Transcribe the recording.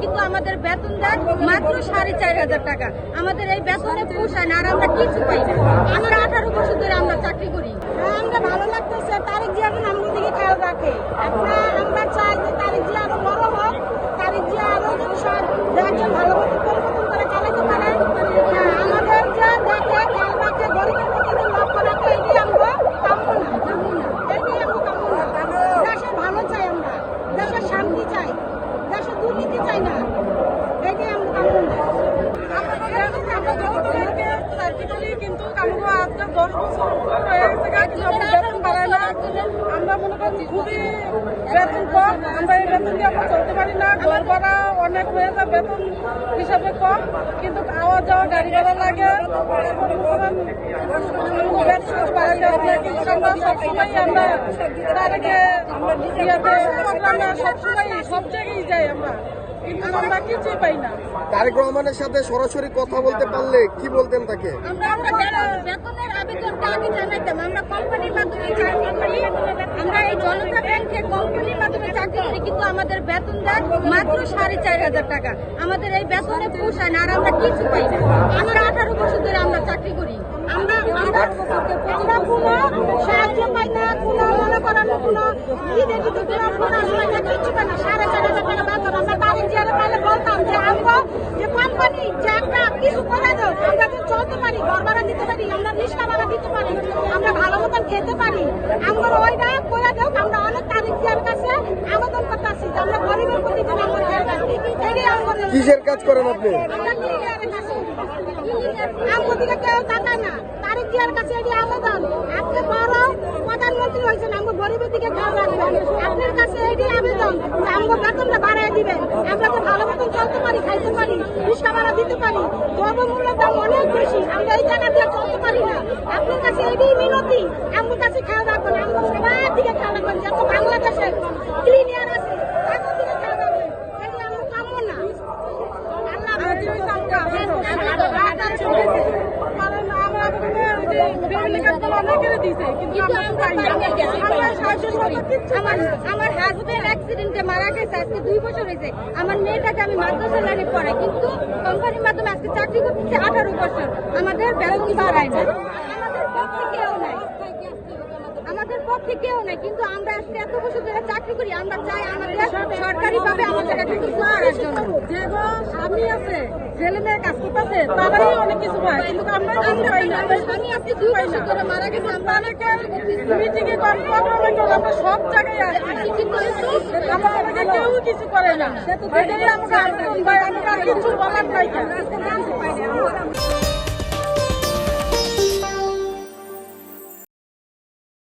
কিন্তু আমাদের বেতন দেয় মাত্র 4,500 টাকা। আমাদের এই বেতনে পোষায় না, আর আমরা কিছু পাই না। আমরা 18 বছর ধরে আমরা চাকরি করি। আমরা ভালো লাগতেছে, তারিক জিয়া এখন আমাদের দিকে খেয়াল রাখে। আমরা চাই যে তারিক জিয়া আরো বড় হোক, তারিক জিয়া আরো একজন ভালো মতো পরিবর্তন করে চালাতে পারে। আমাদের যা দেখে খেয়াল রাখে, গরিবের প্রতি লক্ষ্য রাখে, এটি আমরা কাম্য না, এটি আমরা কাম্য না। দেশের ভালো চাই, আমরা দেশের শান্তি চাই, দেশের দুর্নীতি চাই না, এটি আমরা কাম্য না। কিন্তু আজকে 10 বছর হয়ে গেছে, বেতন বাড়ায় না। আমরা মনে করি খুবই বেতন কম, আমরা এই বেতন দিয়ে আমরা চলতে পারি না। ঘর ভাড়া অনেক হয়ে যায়, বেতন হিসাবে কম, কিন্তু আওয়া যাওয়া গাড়ি ভাড়া লাগে। বেতন বাড়া যায় না, কিন্তু আমরা সবসময় আমরা তাদেরকে সবসময় সব জায়গায় যাই আমরা, কিন্তু আমরা কিছুই পাই না। তারেক রহমানের সাথে সরাসরি কথা বলতে পারলে কি বলতেন তাকে? বেতনের আবেদনটা আগে জানাইতাম। আমরা কোম্পানির মাধ্যমে চাকরি করি, আমরা এই জনতা ব্যাংকে কোম্পানির মাধ্যমে চাকরি করি, কিন্তু আমাদের বেতন দেয় মাত্র 4,500 টাকা। আমাদের এই বেতনে পোষায় না, আর আমরা কিছু পাই না। আমরা 18 বছর ধরে আমরা চাকরি করি। আমরা কোনো সাহায্য পাই না, কোনো মনে করানো কোনো কিছু পাই না। 4,500 টাকা বেতন। আমরা তারিখ জিয়ারে পাইলে বলতাম যে আমরা যে কোম্পানি যে একটা কিছু করে দাও, আমরা যে চলতে পারি, ঘর ভাড়া দিতে পারি, আমরা রিক্সা ভাড়া দিতে পারি, আমরা ভালো মতন খেতে পারি, আমরা ওইটা করে দাও। আমরা অনেক তারিখ জিয়ার কাছে আবেদন করতে আসছি যে আমরা গরিবের প্রতি যেন আমরা খেয়াল রাখি। এটাই আমাদের কিসের কাজ করেন আপনি? আমরা ক্লিয়ারের কাছে আমাদের কেউ তাকায় না। তারিখ জিয়ার কাছে এটি আবেদন। আপনি বড় প্রধানমন্ত্রী হয়েছেন, আমরা গরিবের দিকে খেয়াল রাখবেন। আপনার কাছে এটি আবেদন যে আমরা বেতনটা বাড়াই দিবেন, আমরা তো ভালো মতন চলতে পারি, খাইতে পারি, রিক্সা ভাড়া দিতে পারি। দ্রব্যমূল্যের দাম অনেক বেশি, আমরা এই জায়গা দিয়ে চলতে পারি না। আপনার কাছে এটি মিনতি, আমার কাছে খেয়াল রাখবেন, আমরা সবার দিকে খেয়াল রাখবেন। যত বাংলাদেশের ক্লিনিয়ার আছে তাদের দিকে খেয়াল রাখবেন। এটি আমরা কাম্য না। আমার হাজবেন্ড অ্যাক্সিডেন্টে মারা গেছে, আজকে 2 বছর হয়েছে। আমার মেয়েটাকে আমি মাদ্রাসা লাইনে পড়াই, কিন্তু কোম্পানির মাধ্যমে আজকে চাকরি করতেছে 18 বছর। আমাদের বেতন বাড়ায় না, আমাদের পক্ষে কেউ নাই, কিন্তু আমরা আজকে এত বছর ধরে চাকরি করি। আমরা চাই আমাদের সরকারি ভাবে আমাদের একটা কিছু করার জন্য। যে স্বামী আছে, ছেলে মেয়ে কাজ করতেছে, তারাই অনেক কিছু পায়, কিন্তু আমরা কিছু পাই না। আমি আজকে 2 বছর ধরে মারা গেছে। আমরা অনেকে মিটিংয়ে আমরা সব জায়গায় আসি, কিন্তু আমাদেরকে কেউ কিছু করে না। এটাই আমাকে আন্দোলন ভাই, আমরা কিছু বলার নাই।